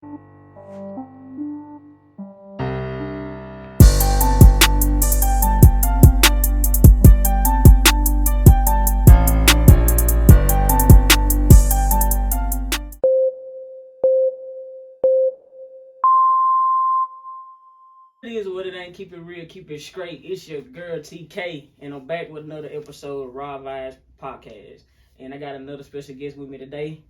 It is what it ain't. Keep it real, keep it straight. It's your girl TK, and I'm back with another episode of VIBEZ Podcast. And I got another special guest with me today.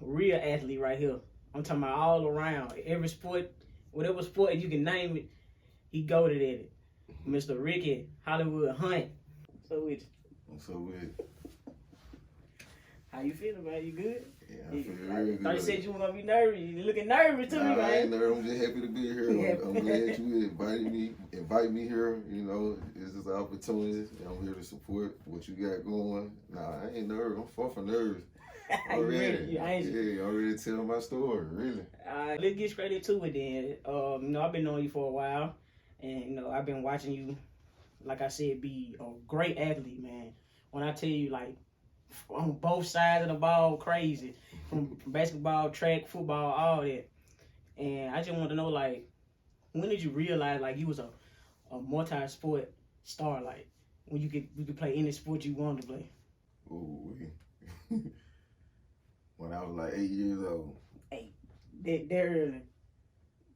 Real athlete right here. I'm talking about all around. Every sport, whatever sport you can name it, he goated at it. Mr. Ricky Hollywood Hunt. So with you. What's up with it? How you feeling, man? You good? Yeah, I feel really good. I thought you said you were gonna be nervous. You looking nervous to me, man. I ain't nervous. I'm just happy to be here. I'm glad you invite me here. You know, it's just an opportunity. I'm here to support what you got going. Nah, I ain't nervous. I'm far from nervous. I'm ready. Yeah, I'm ready to tell my story. Really. Let's get straight into it then. I've been knowing you for a while, and I've been watching you, like I said, be a great athlete, man. When I tell you, like, on both sides of the ball, crazy. From basketball, track, football, all that. And I just want to know, like, when did you realize, like, you was a multi-sport star, like, when you could play any sport you wanted to play? Ooh, when I was like 8 years old. That early.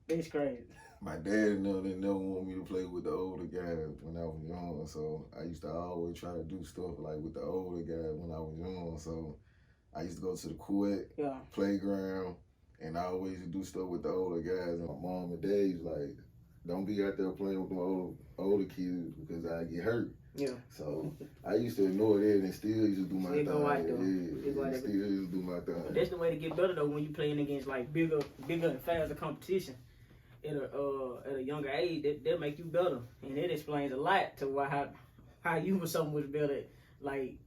That's crazy. My dad didn't never want me to play with the older guys when I was young, so I used to always try to do stuff like with the older guys when I was young. So I used to go to the court, playground, and I always used to do stuff with the older guys. And my mom and dad was like, don't be out there playing with the older kids because I get hurt. Yeah. So I used to ignore that and still used to do my thing. Still used to do my thing. But that's the way to get better though when you playing against like bigger and faster competition. At a younger age, that'll make you better, and it explains a lot to how you were so much better. Like,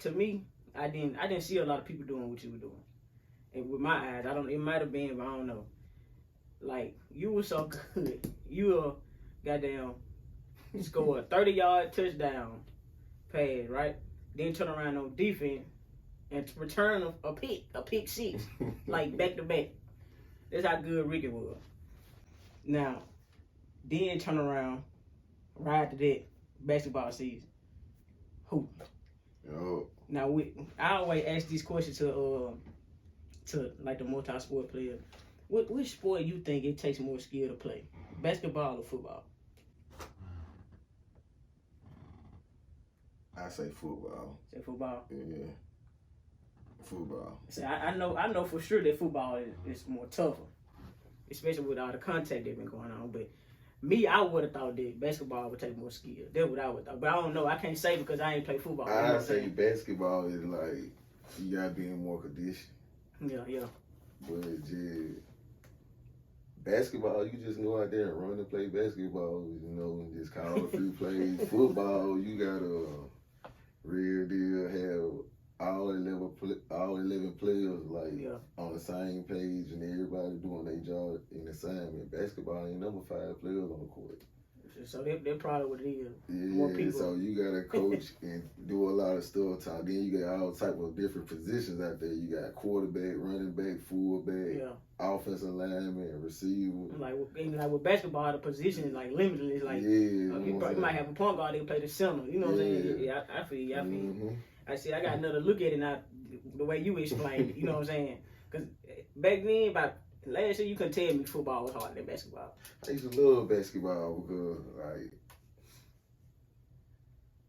to me, I didn't see a lot of people doing what you were doing, and with my eyes, it might have been, but I don't know. Like, you were so good, you were goddamn score a 30-yard touchdown pass, right? Then turn around on defense and return a pick six, like back to back. That's how good Ricky was. Now, then turn around, ride to that basketball season. Who? Yo. Now, I always ask these questions to like the multi-sport player. Which sport you think it takes more skill to play? Basketball or football? I say football. Say football? Yeah. Football. See, I know for sure that football is more tougher, especially with all the contact that's been going on. But me, I would have thought that basketball would take more skill. That's what I would thought. But I don't know. I can't say because I ain't play football. I say basketball is like you gotta be in more condition. Yeah. But basketball, you just go out there and run and play basketball. And just call a few plays. Football, you gotta real deal have all 11 players on the same page and everybody doing their job in assignment. Basketball ain't number 5 players on the court. So that probably what it is. Yeah, more people. So you gotta coach and do a lot of stuff. Then you got all type of different positions out there. You got quarterback, running back, fullback, offensive lineman, receiver. Like with basketball, the position is like limited. It's like you might have a point guard that can play the center. You know what I'm saying? Yeah, I feel you. Mm-hmm. I see. I got another look at it now, the way you explained it. You know what I'm saying? Because back then, about last year, you couldn't tell me football was harder than basketball. I used to love basketball because, like,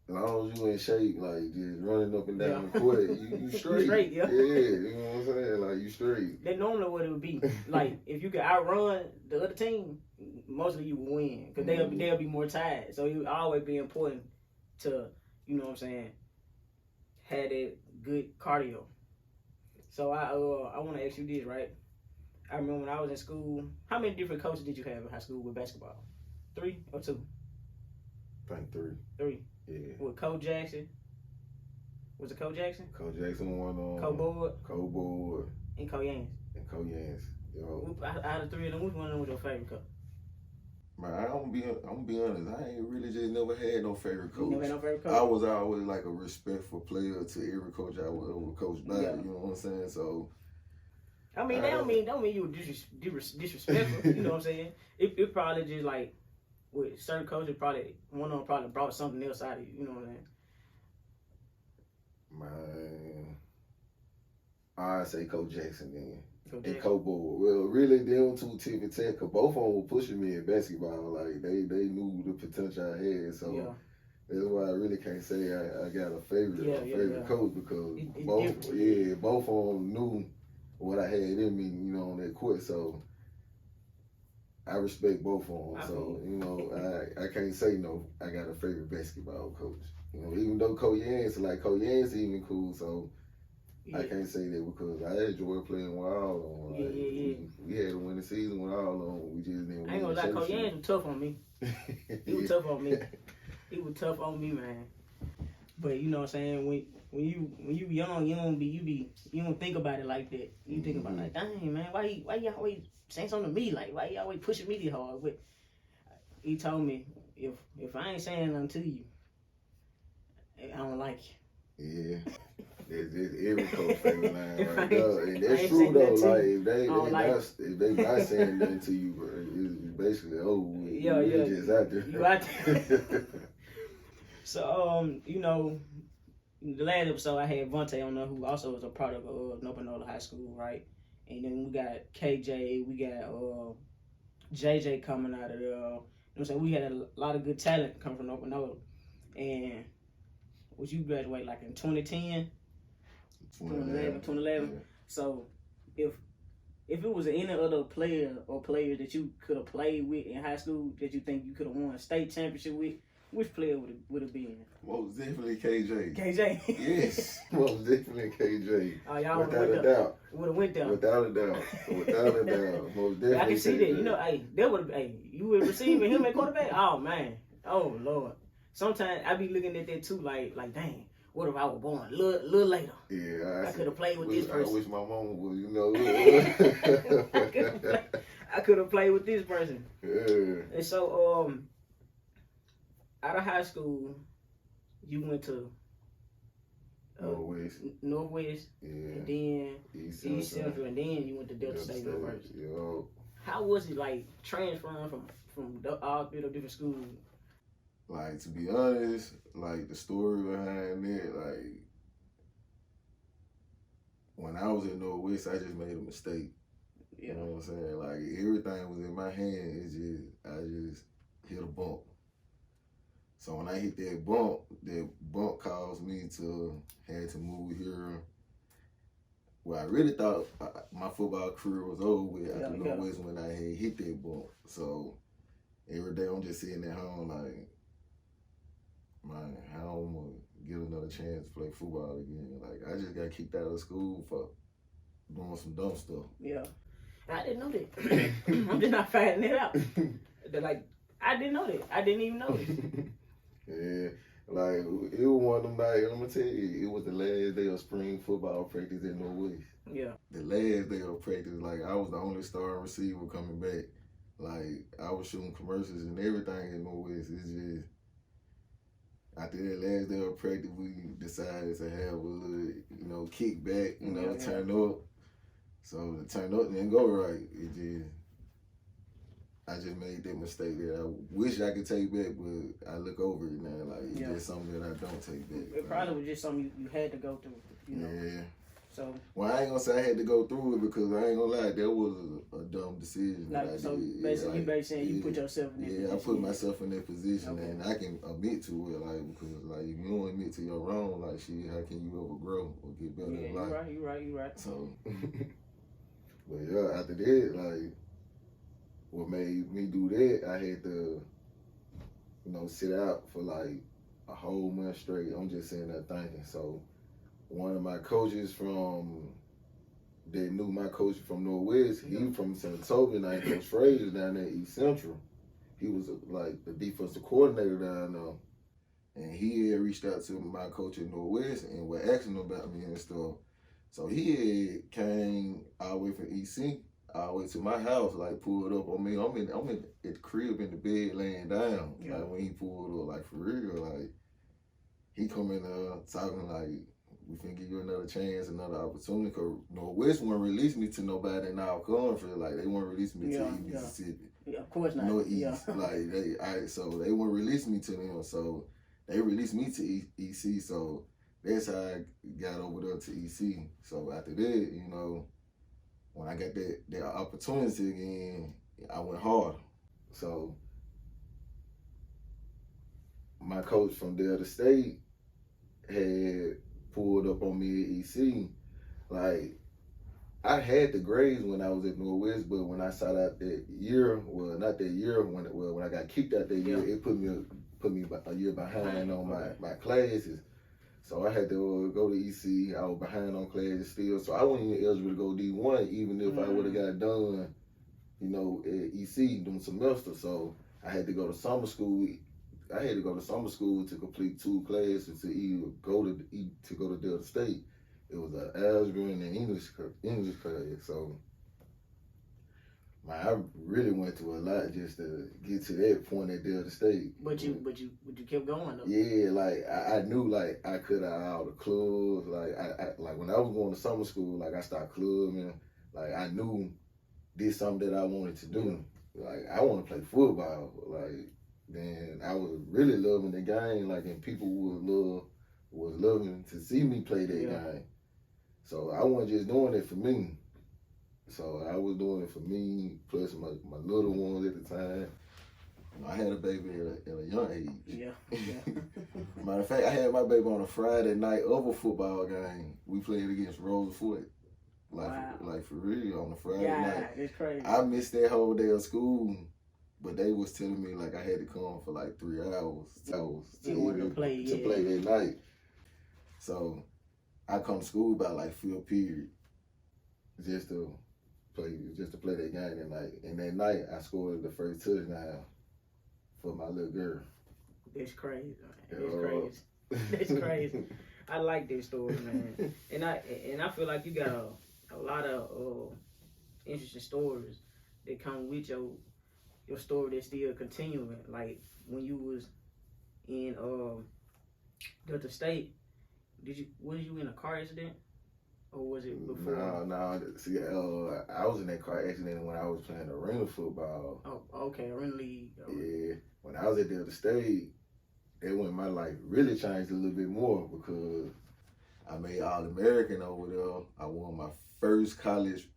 as long as you in shape, like, just running up and down the court, you straight. Straight, yeah. You know what I'm saying? Like, you straight. That's normally what it would be. Like, if you could outrun the other team, mostly you would win. Because they'll be more tired. So it would always be important to, you know what I'm saying, have that good cardio. So I want to ask you this, right? I remember when I was in school, how many different coaches did you have in high school with basketball? 3 or 2? I think 3. 3? Yeah. With Coach Jackson? Was it Coach Jackson? Coach Jackson won on. Coach Board. And Coach Yance. Yo. Out of 3 of them, which one of them was your favorite coach? Man, I'm gonna be honest. I ain't really just never had no favorite coach. You never had no favorite coach? I was always like a respectful player to every coach I would ever coach back. You know what I'm saying? So I mean, that don't mean you were disrespectful. You know what I'm saying? It probably just like with certain coaches, probably one of them probably brought something else out of you. You know what I'm saying? Man, I say Coach Jackson then. And Coach Bull. Well, really, them two tippy tech, cause both of them were pushing me in basketball. Like they knew the potential I had. So that's why I really can't say I got a favorite coach because both of them knew what I had in me, you know, on that court. So I respect both of them. So, you know, I can't say no, I got a favorite basketball coach. You know, even though Coach Yance even cool, so I can't say that because I enjoy playing with all of them. We had a winning season with all of them. We just didn't win. I ain't gonna lie, Coach Yance was tough on me. He was tough on me. He was tough on me, man. But you know what I'm saying? When you young, you don't think about it like that. You think about it like, dang man, why you always saying something to me? Like why you always pushing me this hard? But he told me if I ain't saying nothing to you, I don't like you. Yeah. It's every coach favorite line right there. And that's true though. Like if they not saying nothing to you, bro, it's basically you're just out there. You out there. So you know, the last episode I had Vontae on there, who also was a product of Nopanola High School, right? And then we got KJ, we got JJ coming out of there. You know what I'm saying? We had a lot of good talent come from Nopanola. And was you graduate like in 2010? 2011. Yeah. So if it was any other player or players that you could have played with in high school that you think you could have won a state championship with, which player would have been? Most definitely KJ. KJ? Yes, most definitely KJ. Oh, y'all without a doubt. Would have went there. Without a doubt. Most definitely. I can see KJ. That. You know, you would receive him at quarterback? Oh, man. Oh, Lord. Sometimes I be looking at that too, like dang. What if I was born a little later? Yeah, I could have played with this person. I wish my mama was, you know. I could have played with this person. Yeah. And so, out of high school, you went to Northwest. Yeah. And then East Central, and then you went to Delta State University. Yeah. How was it like transferring from all three different schools? Like, to be honest, like, the story behind it, like, when I was at Northwest, I just made a mistake. Yeah. You know what I'm saying? Like, everything was in my hand. I just hit a bump. So when I hit that bump caused me to had to move here. Well, I really thought my football career was over with after Northwest when I had hit that bump. So every day I'm just sitting at home like, man, I don't want to get another chance to play football again. Like, I just got kicked out of school for doing some dumb stuff. Yeah. I didn't know that. I'm just not finding it out. Like, I didn't know that. I didn't even know it. Yeah. Like, it was one of them nights, I'm going to tell you, it was the last day of spring football practice at Northwest. Yeah. The last day of practice, like, I was the only starting receiver coming back. Like, I was shooting commercials and everything at Northwest. It's just... After that last day of practice, we decided to have a little, kick back, turn up. So the turn up didn't go right. I just made that mistake that I wish I could take back, but I look over it now. Like, it's just something that I don't take back. It probably was just something you had to go through, Yeah. So. Well, I ain't gonna say I had to go through it because I ain't gonna lie, that was a dumb decision. Like, so basically, you basically saying you put yourself in that position. Yeah, I put myself in that position, and I can admit to it, like, because, like, if you don't admit to your wrong, like, shit, how can you ever grow or get better in life? You're right. So, but yeah, after that, like, what made me do that, I had to, sit out for, like, a whole month straight. I'm just sitting there thinking, so... One of my coaches that knew my coach from Northwest, he was from Saratoga, named Coach Frazier down there at East Central. He was like the defensive coordinator down there. And he had reached out to my coach at Northwest and was asking about me and stuff. So he had came all the way from EC, all the way to my house, like pulled up on me. I'm at the crib in the bed laying down. Like when he pulled up, like for real, like he come in talking like, we finna give you another chance, another opportunity. Cause Northwest wouldn't release me to nobody in our country. Like they wouldn't release me to East Mississippi. Yeah, of course not. Northeast. Like so they wouldn't release me to them. So they released me to EC. So that's how I got over there to EC. So after that, you know, when I got that opportunity again, I went hard. So my coach from Delta State had pulled up on me at EC. Like, I had the grades when I was at Northwest, but when I sat out that year, well, not that year, when I got kicked out that year, it put me a year behind on my classes. So I had to go to EC. I was behind on classes still, so I wasn't even eligible to go D1, even if I would have got done, you know, at EC during semester. So I had to go to summer school. I had to go to summer school to complete 2 classes to either go to Delta State. It was an algebra and an English class. So I really went through a lot just to get to that point at Delta State. But you kept going though. Yeah, like I knew like I could have all the clubs. Like I like when I was going to summer school, like I started clubbing. Like I knew this something that I wanted to do. Like I want to play football. Like then I was really loving the game. Like and people was loving to see me play that game. So I wasn't just doing it for me. So I was doing it for me, plus my little ones at the time. I had a baby at a young age. Yeah. Matter of fact, I had my baby on a Friday night of a football game. We played against Rosefoot. Like for real, on a Friday night. It's crazy. I missed that whole day of school, but they was telling me like I had to come for like 3 hours to play that night. So I come to school by like 5th period just to play that game that night. And that night I scored the first touchdown for my little girl. It's crazy. It's crazy. I like this story, man. And I feel like you got a lot of interesting stories that come with your story that's still continuing. Like when you was in Delta State, was you in a car accident? Or was it before? No. See, I was in that car accident when I was playing arena football. Oh, okay, arena league. Yeah, when I was at Delta State, that's when my life really changed a little bit more because I made All-American over there. I won my first college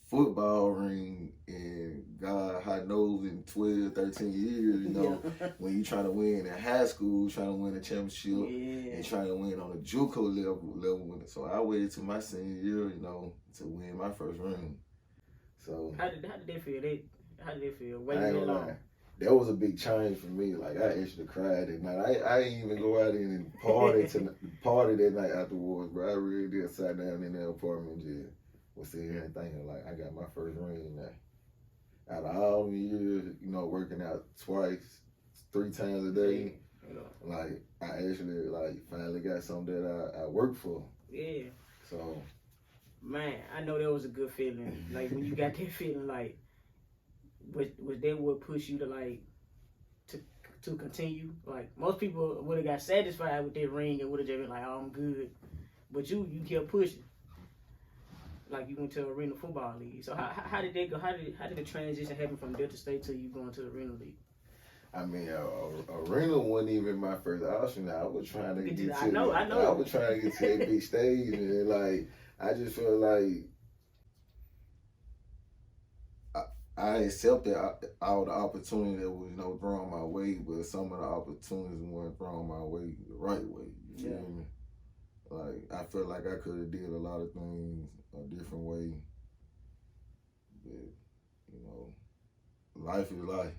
football ring in God knows in 12, 13 years, you know, when you trying to win in high school, trying to win a championship and trying to win on a JUCO level. So I waited to my senior year, you know, to win my first ring. So how did that feel? How did it feel? Waiting that long? That was a big change for me. Like I actually cried that night. I didn't even go out and party that night afterwards, bro. I really did sat down in the apartment and just was sitting here and thinking like I got my first ring now. Out of all the years, you know, working out 3 times a day, like I actually like finally got something that I work for. Yeah. So man, I know that was a good feeling. Like when you got that feeling, like was that what pushed you to like to continue? Like most people would have got satisfied with that ring and would have just been like, oh, I'm good. But you kept pushing. Like you went to Arena Football League. So how did that go? How did the transition happen from Delta State to you going to the Arena League? I mean, Arena wasn't even my first option. I was trying to get to I know. I was trying to get to that big stage, and like I just felt like I accepted all the opportunity that was, you know, thrown my way, but some of the opportunities weren't thrown my way the right way. You feel me? Like I felt like I could have did a lot of things a different way, but you know, life is life.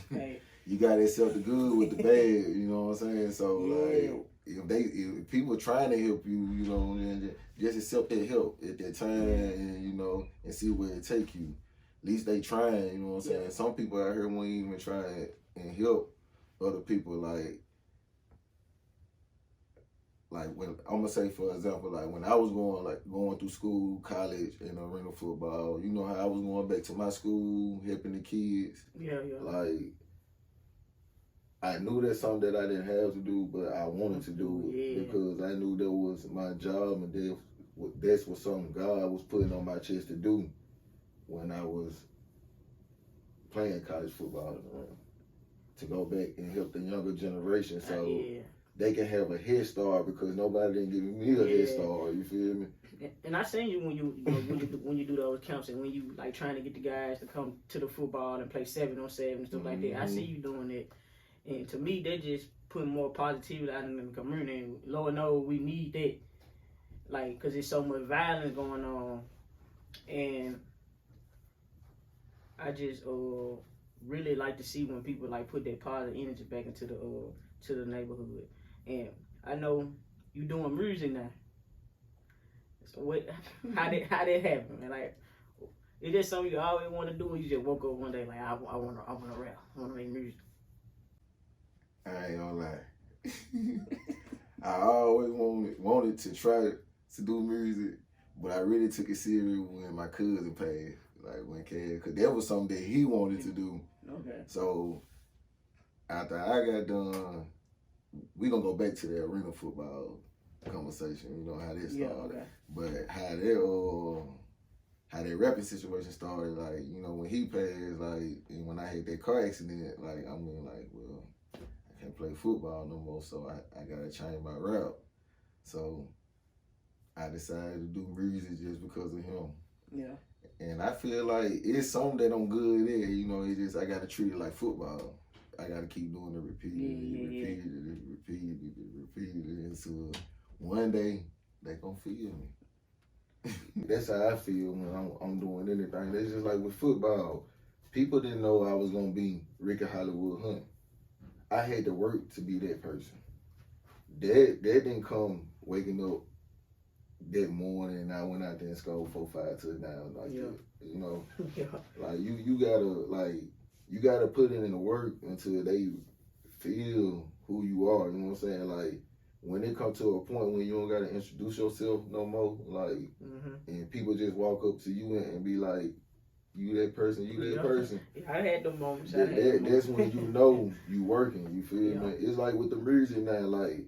Hey. You gotta accept the good with the bad. You know what I'm saying? So like, if people trying to help you, you know, just accept that help at that time, and you know, and see where it take you. At least they trying. You know what I'm saying? Some people out here won't even try and help other people. Like when I'm gonna say, for example, like when I was going through school, college, and arena football, you know how I was going back to my school, helping the kids. Like I knew that's something that I didn't have to do, but I wanted to do it because I knew that was my job, and that's what something God was putting on my chest to do when I was playing college football, to go back and help the younger generation so they can have a head start, because nobody didn't give me a head start. You feel me? And I seen you when you do those camps, and when you like trying to get the guys to come to the football and play 7-on-7 and stuff like that. I see you doing that. And to me, they just put more positivity out in the community. And Lord knows we need that. Like, because there's so much violence going on. And I just really like to see when people like put that positive energy back into the neighborhood. And I know you doing music now. So how did happen? And like, is that something you always want to do, or you just woke up one day like I want to rap, I want to make music? I ain't gonna lie. I always wanted to try to do music, but I really took it serious when my cousin passed. Like when because that was something that he wanted to do. Okay. So after I got done, we gonna go back to the arena football conversation. You know how that started. Yeah, okay. But how that rapping situation started, like, you know, when he passed, like, and when I had that car accident, like, I mean, like, well, I can't play football no more, so I gotta change my rap. So I decided to do music just because of him. Yeah. And I feel like it's something that I'm good at, you know, it's just I gotta treat it like football. I gotta keep doing it repeatedly, until one day they gonna feel me. That's how I feel when I'm doing anything. That's just like with football. People didn't know I was gonna be Ricky Hollywood Hunt. I had to work to be that person. That didn't come waking up that morning and I went out there and scored 4-5 touchdowns like that. You know, like you gotta put in the work until they feel who you are. You know what I'm saying? Like when it comes to a point when you don't gotta introduce yourself no more, like, and people just walk up to you and be like, "You that person, you that person." I had the moments. That's when you know you working. You feel me? It's like with the music now. Like,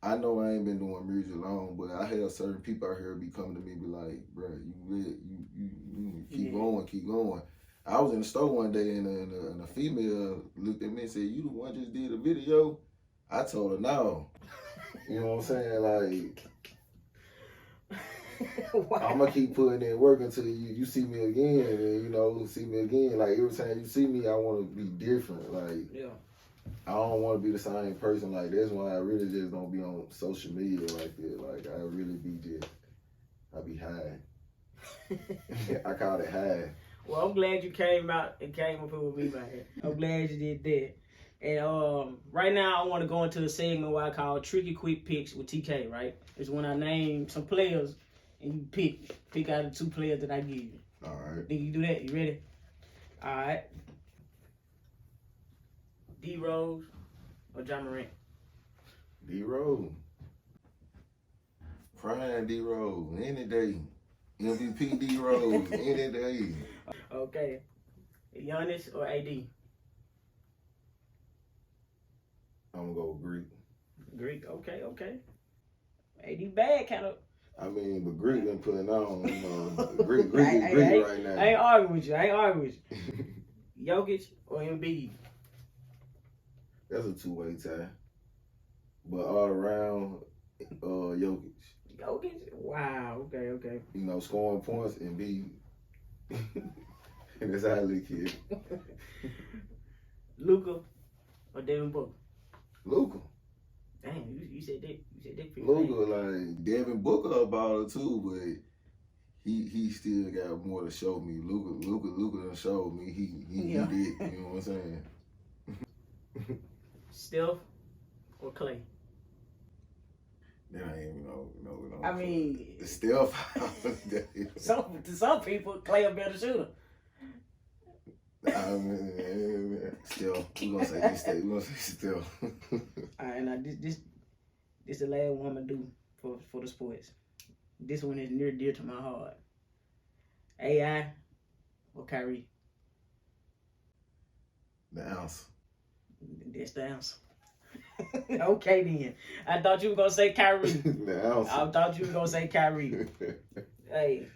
I know I ain't been doing music long, but I have certain people out here be coming to me be like, "Bro, you keep going." I was in the store one day and a female looked at me and said, "You the one just did a video?" I told her no. You know what I'm saying? Like, wow. I'm gonna keep putting in work until you see me again, and you know, see me again. Like every time you see me, I want to be different. Like, I don't want to be the same person. Like that's why I really just don't be on social media like that. Like I really I be high. I call it high. Well, I'm glad you came out and came up here with me, man. I'm glad you did that. And right now, I want to go into a segment what I call Tricky Quick Picks with TK, right? It's when I name some players and you pick out the 2 players that I give you. All right. Think you do that? You ready? All right. D-Rose or John Morant? D-Rose. Prime D-Rose, any day. MVP D-Rose, any day. Okay. Giannis or AD? I'm gonna go Greek. Greek, okay. AD bad, kind of. I mean, but Greek been putting on, you know, Greek is Greek right now. I ain't arguing with you. Jokic or Embiid? That's a 2-way tie. But all around, Jokic. Jokic? Wow, okay. You know, scoring points and be. That's how I look here. Luka or Devin Booker? Luka. Dang, you said that. You said that. Luka, like Devin Booker a baller too, but he still got more to show me. Luka done showed me he did. You know what I'm saying? Steph or Clay? Then I ain't even know. I mean, the Steph. some people, Clay a better shooter. I mean, Steph. We gonna say Steph. All right, now this the last one I'm gonna do for the sports. This one is near dear to my heart. AI or Kyrie? The answer. That's the answer. Okay then. I thought you were gonna say Kyrie. I thought you were gonna say Kyrie. Hey,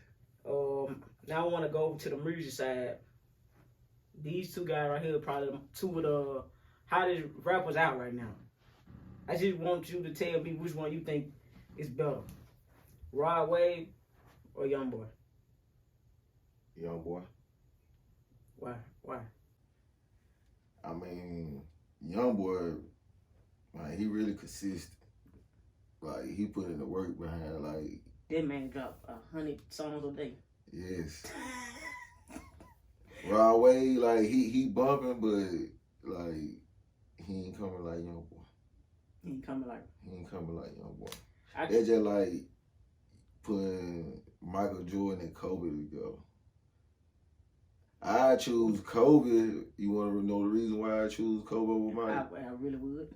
now I want to go to the music side. These two guys right here are probably two of the hottest rappers out right now. I just want you to tell me which one you think is better, R.A.W. or YoungBoy. YoungBoy. Why? I mean, YoungBoy, like, he really consistent. Like, he put in the work behind, like... That man dropped 100 songs a day. Yes. R.A.W., like, he bumping, but, like, he ain't coming like YoungBoy. He ain't coming like YoungBoy. They just, like, putting Michael Jordan and Kobe together. I choose Kobe. You want to know the reason why I choose Kobe over Mike? I really would.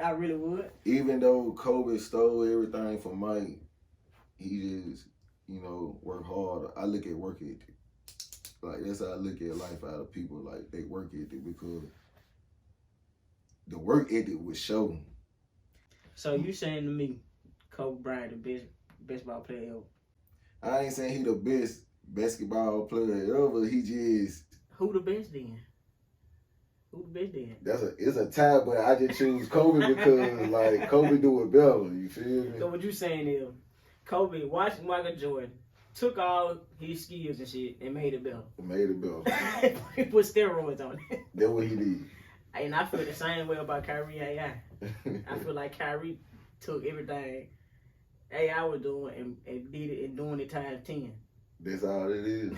I really would. Even though Kobe stole everything from Mike, he just, work hard. I look at work ethic. Like, that's how I look at life out of people. Like, they work ethic because the work ethic was shown. So you saying to me, Kobe Bryant, the best ball player ever? I ain't saying he the best basketball player ever. He just... Who the best then? It's a tie, but I just choose Kobe because, like, Kobe do it better. You feel me? So what you saying is, Kobe watched Michael Jordan, took all his skills and shit, and made it better. He put steroids on it. That's what he did. And I feel the same way about Kyrie AI. I feel like Kyrie took everything AI was doing and did it and doing it times 10. That's all it is.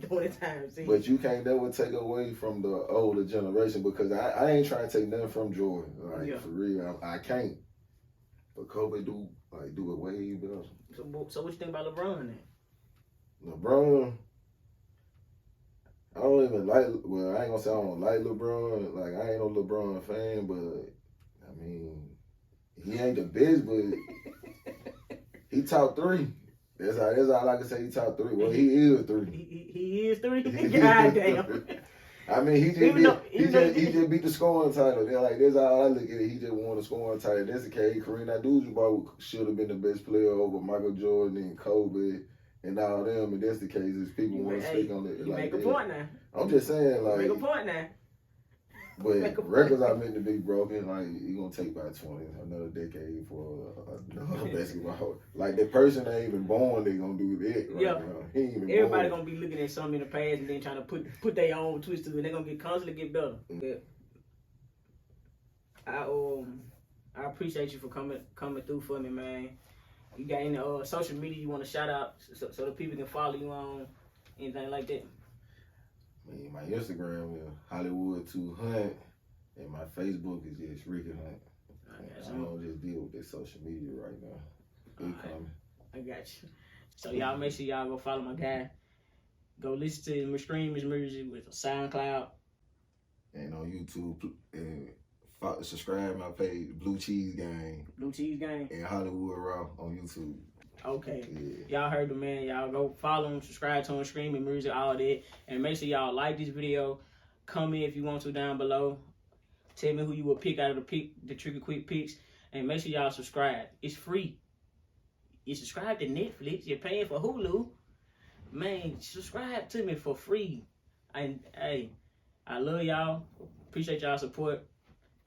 Doing it times 10. But you can't never take away from the older generation because I ain't trying to take nothing from Jordan. Like, for real, I can't. But Kobe do it way better. So what you think about LeBron then? LeBron, I don't even like, well, I ain't gonna say I don't like LeBron. Like, I ain't no LeBron fan, but, I mean, he ain't the best, but he top 3. That's all I can say. He top 3. Well, he is 3. He is 3? Goddamn. I mean, he just beat the scoring title. That's all I look at it. He just won the scoring title. That's the case. Kareem Abdul-Jabbar should have been the best player over Michael Jordan and Kobe and all them. And that's the case. If people want to speak on it, you make a point now. I'm just saying, like, make a point now. But records are meant to be broken. Like, you're going to take about 20, another decade for another basketball. Like, the person that ain't even born, they going to do that right now. He ain't even Everybody going to be looking at something in the past and then trying to put their own twist to it. And they're going to constantly get better. I appreciate you for coming through for me, man. You got any social media you want to shout out so the people can follow you on, anything like that? My Instagram is Hollywood2Hunt, and my Facebook is just Ricky Hunt. I don't just deal with this social media right now. I got you. So y'all make sure y'all go follow my guy. Go listen to him stream his music with SoundCloud. And on YouTube, and subscribe my page, Blue Cheese Gang. And Hollywood R.A.W. on YouTube. Okay. Yeah. Y'all heard the man. Y'all go follow him, subscribe to him, stream his music, all that. And make sure y'all like this video. Comment if you want to down below. Tell me who you would pick out of the Trigger Quick picks. And make sure y'all subscribe. It's free. You subscribe to Netflix. You're paying for Hulu. Man, subscribe to me for free. And hey, I love y'all. Appreciate y'all support.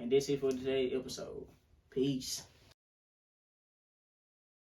And that's it for today's episode. Peace.